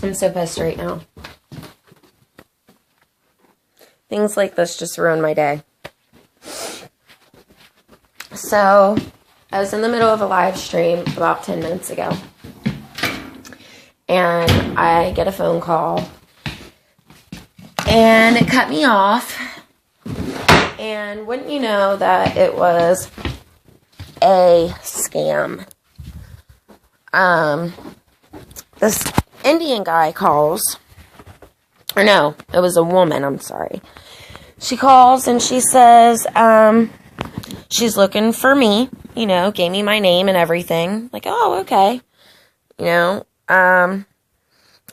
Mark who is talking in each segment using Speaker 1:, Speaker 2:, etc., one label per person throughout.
Speaker 1: I'm so pissed right now. Things like this just ruin my day. So, I was in the middle of a live stream about 10 minutes ago. And I get a phone call. And it cut me off. And wouldn't you know that it was a scam. This Indian guy calls. Or no, it was a woman, I'm sorry. She calls and she says, she's looking for me, gave me my name and everything. Like, oh, okay.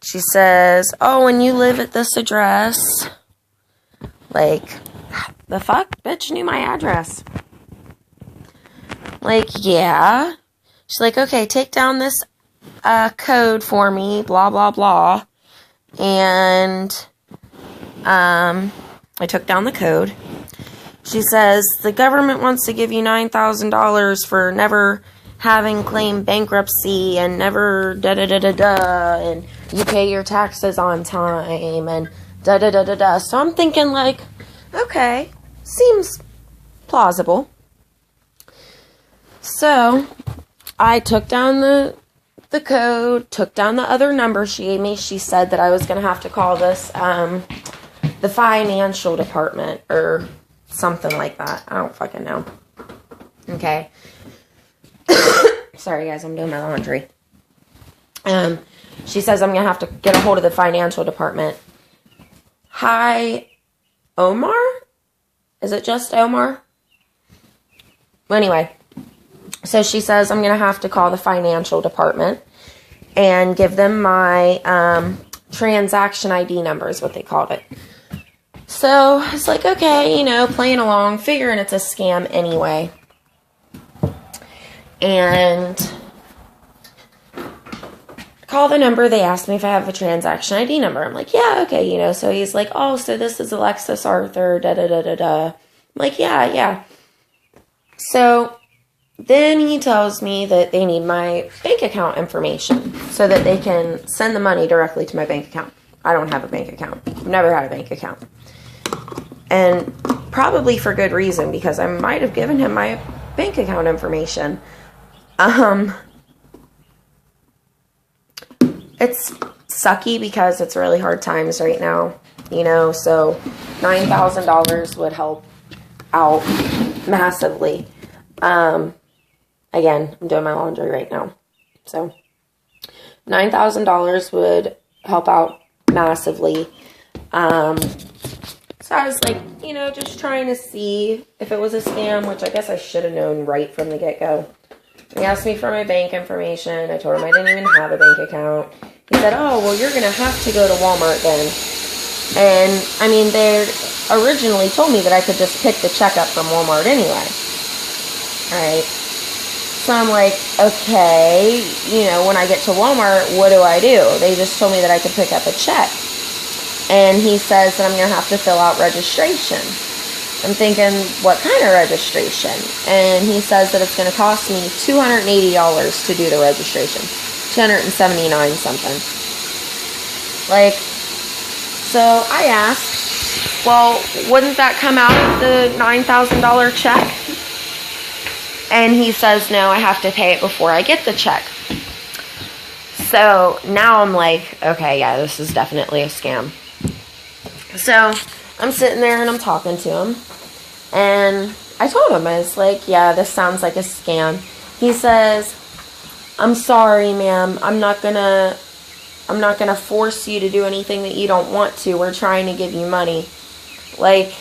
Speaker 1: She says, oh, and you live at this address. Like, the fuck? Bitch knew my address. Like, yeah. She's like, okay, take down this code for me, blah, blah, blah. And I took down the code. She says, the government wants to give you $9,000 for never having claimed bankruptcy and never da-da-da-da-da, and you pay your taxes on time, and da-da-da-da-da. So I'm thinking, like, okay, seems plausible. So I took down the code, took down the other number she gave me. She said that I was going to have to call this, the financial department, or something like that. I don't fucking know. Okay. Sorry, guys, I'm doing my laundry. She says I'm going to have to get a hold of the financial department. Hi, Omar? Is it just Omar? Well, anyway. So she says I'm going to have to call the financial department and give them my transaction ID number is what they called it. So it's like, okay, playing along, figuring it's a scam anyway. And call the number. They asked me if I have a transaction ID number. I'm like, yeah, okay, So he's like, oh, so this is Alexis Arthur, da-da-da-da-da. I'm like, yeah. So then he tells me that they need my bank account information so that they can send the money directly to my bank account. I don't have a bank account. I've never had a bank account. And probably for good reason, because I might have given him my bank account information. It's sucky because it's really hard times right now, so $9,000 would help out massively. Again, I'm doing my laundry right now. So $9,000 would help out massively. So I was like, just trying to see if it was a scam, which I guess I should have known right from the get-go. He asked me for my bank information. I told him I didn't even have a bank account. He said, oh, well, you're going to have to go to Walmart then. And, they originally told me that I could just pick the check up from Walmart anyway. All right. So I'm like, okay, when I get to Walmart, what do I do? They just told me that I could pick up a check. And he says that I'm going to have to fill out registration. I'm thinking, what kind of registration? And he says that it's going to cost me $280 to do the registration. $279 something. Like, so I asked, well, wouldn't that come out of the $9,000 check? And he says, no, I have to pay it before I get the check. So now I'm like, okay, yeah, this is definitely a scam. So I'm sitting there and I'm talking to him. And I told him, I was like, yeah, this sounds like a scam. He says, I'm sorry, ma'am. I'm not gonna force you to do anything that you don't want to. We're trying to give you money. Like,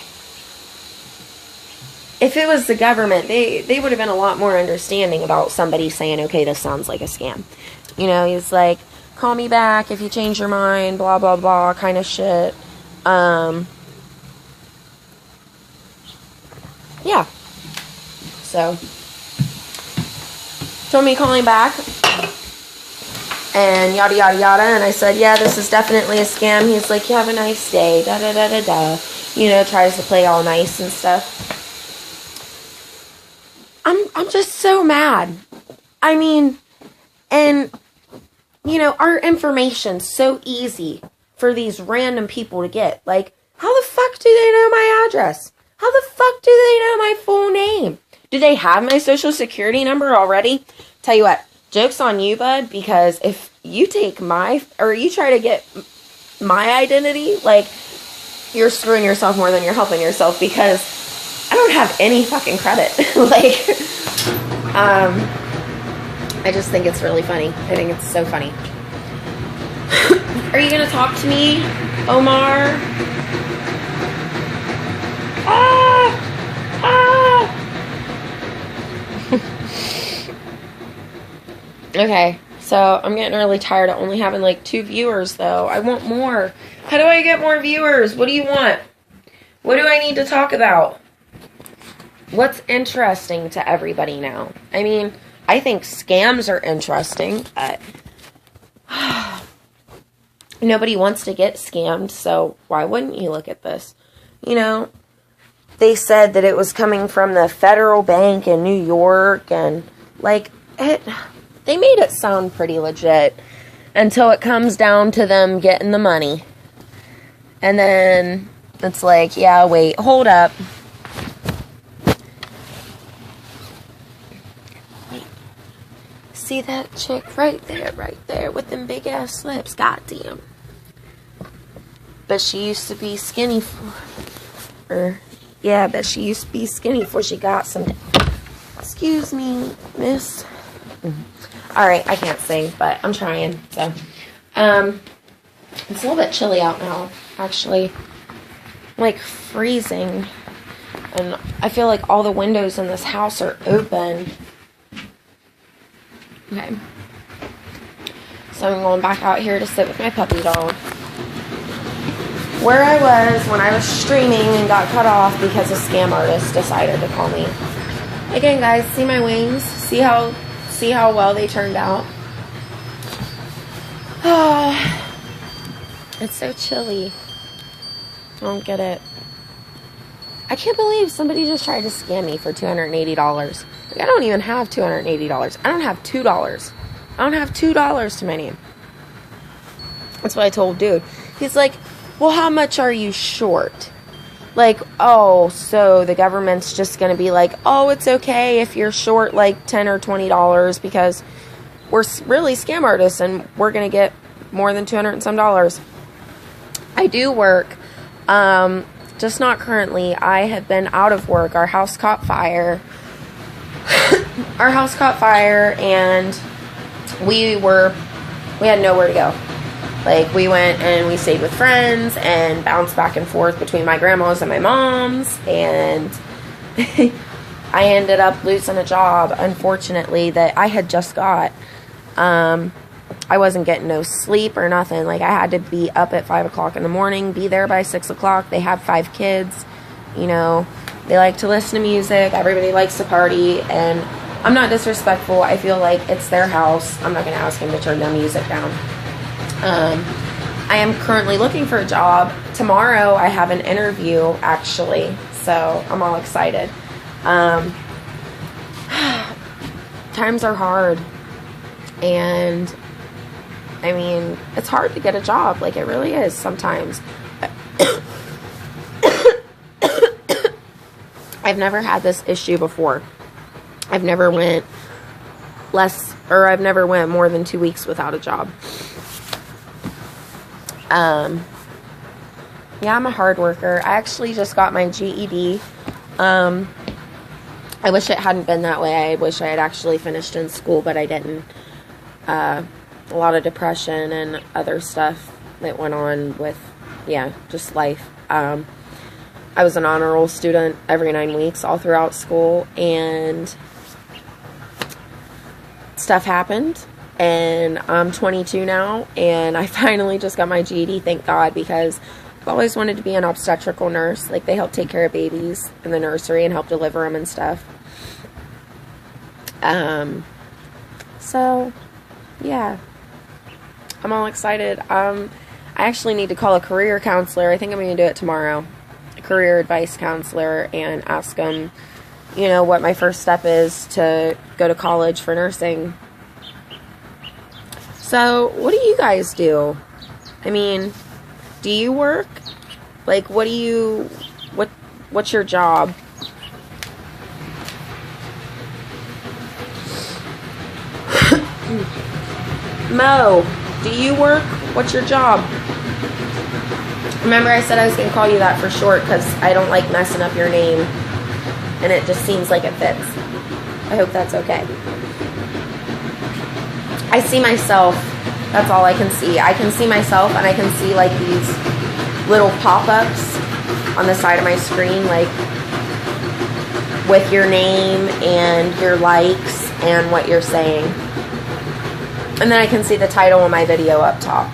Speaker 1: if it was the government, they would have been a lot more understanding about somebody saying, okay, this sounds like a scam. He's like, call me back if you change your mind, blah, blah, blah, kind of shit. Yeah. So, told me calling back, and yada, yada, yada, and I said, yeah, this is definitely a scam. He's like, you have a nice day, da, da, da, da, da. Tries to play all nice and stuff. I'm just so mad. And you know, our information's so easy for these random people to get. Like, how the fuck do they know my address? How the fuck do they know my full name? Do they have my social security number already? Tell you what, joke's on you, bud, because if you take you try to get my identity, like, you're screwing yourself more than you're helping yourself, because I don't have any fucking credit. Like, I just think it's really funny. I think it's so funny. Are you gonna talk to me, Omar? Okay, so I'm getting really tired of only having like 2 viewers, though. I want more. How do I get more viewers? What do you want? What do I need to talk about? What's interesting to everybody now? I mean, I think scams are interesting, but nobody wants to get scammed, so why wouldn't you look at this? You know, they said that it was coming from the Federal Bank in New York, and like they made it sound pretty legit until it comes down to them getting the money. And then it's like, yeah, wait, hold up. Wait. See that chick right there with them big ass lips? Goddamn. But she used to be skinny but she used to be skinny before she got some. Excuse me, miss. Alright, I can't sing, but I'm trying. So, it's a little bit chilly out now, actually. I'm like freezing. And I feel like all the windows in this house are open. Okay. So I'm going back out here to sit with my puppy dog. Where I was when I was streaming and got cut off because a scam artist decided to call me. Again, guys, see my wings? See how well they turned out? It's so chilly. I don't get it. I can't believe somebody just tried to scam me for $280. Like, I don't even have $280. I don't have $2. I don't have $2 to my name. That's what I told dude. He's like, well, how much are you short? Like, oh, so the government's just going to be like, oh, it's okay if you're short like $10 or $20 because we're really scam artists and we're going to get more than $200 and some dollars. I do work, just not currently. I have been out of work. Our house caught fire. Our house caught fire, and we had nowhere to go. Like, we went and we stayed with friends and bounced back and forth between my grandma's and my mom's, and I ended up losing a job, unfortunately, that I had just got. I wasn't getting no sleep or nothing. Like, I had to be up at 5 o'clock in the morning, be there by 6 o'clock. They have 5 kids, you know. They like to listen to music. Everybody likes to party, and I'm not disrespectful. I feel like it's their house. I'm not going to ask them to turn their music down. I am currently looking for a job. Tomorrow I have an interview, actually, so I'm all excited. Times are hard, and I mean, it's hard to get a job. Like, it really is sometimes. I've never had this issue before. I've never went more than 2 weeks without a job. Yeah, I'm a hard worker. I actually just got my GED. I wish it hadn't been that way. I wish I had actually finished in school, but I didn't. A lot of depression and other stuff that went on with, just life. I was an honor roll student every 9 weeks all throughout school, and stuff happened. And I'm 22 now, and I finally just got my GED, thank God, because I've always wanted to be an obstetrical nurse. Like, they help take care of babies in the nursery and help deliver them and stuff. So, yeah. I'm all excited. I actually need to call a career counselor. I think I'm going to do it tomorrow. A career advice counselor, and ask them, you know, what my first step is to go to college for nursing. So, what do you guys do? I mean, do you work? Like, what's your job? Mo, do you work? What's your job? Remember I said I was going to call you that for short because I don't like messing up your name. And it just seems like it fits. I hope that's okay. I see myself. That's all I can see. I can see myself, and I can see like these little pop-ups on the side of my screen, like with your name and your likes and what you're saying. And then I can see the title of my video up top.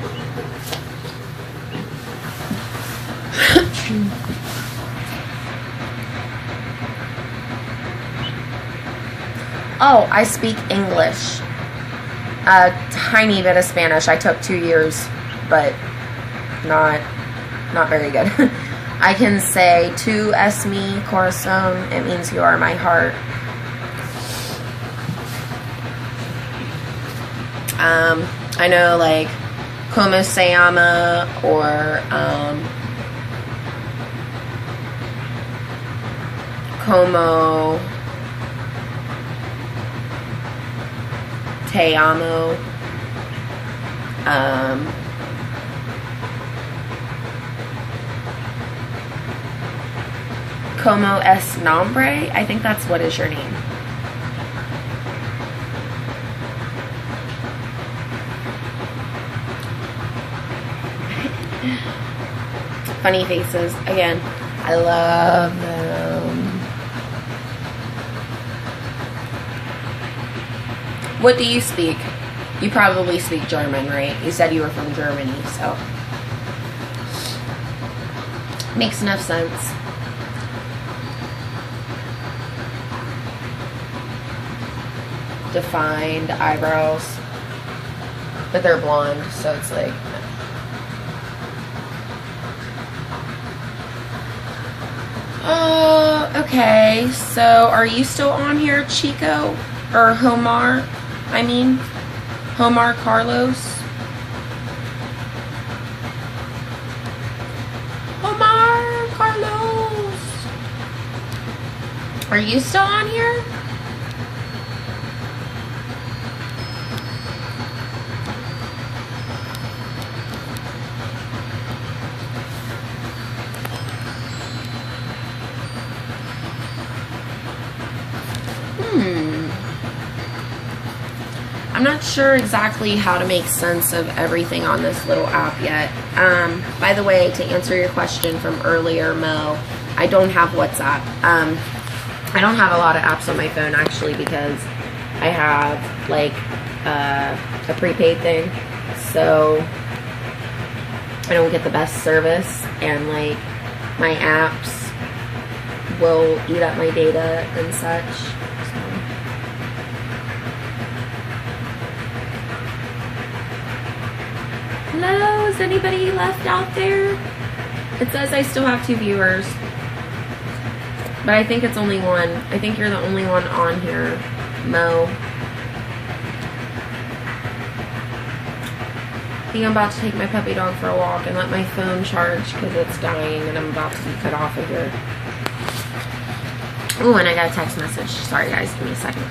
Speaker 1: Oh, I speak English. A tiny bit of Spanish. I took 2 years, but not very good. I can say tu es mi corazón. It means you are my heart. I know like como se llama or como te amo. Como es nombre? I think that's what is your name. Funny faces. Again, I love them. What do you speak? You probably speak German, right? You said you were from Germany, so. Makes enough sense. Defined eyebrows. But they're blonde, so it's like. Okay. So are you still on here, Chico? Or Homar? I mean, Homar Carlos. Homar Carlos. Are you still on here? I'm not sure exactly how to make sense of everything on this little app yet. By the way, to answer your question from earlier, Mo, I don't have WhatsApp. I don't have a lot of apps on my phone actually because I have like a prepaid thing, so I don't get the best service, and like my apps will eat up my data and such. Hello, is anybody left out there? It says I still have 2 viewers, but I think it's only one. I think you're the only one on here, Mo. I think I'm about to take my puppy dog for a walk and let my phone charge because it's dying and I'm about to be cut off of here. Oh, and I got a text message. Sorry guys, give me a second.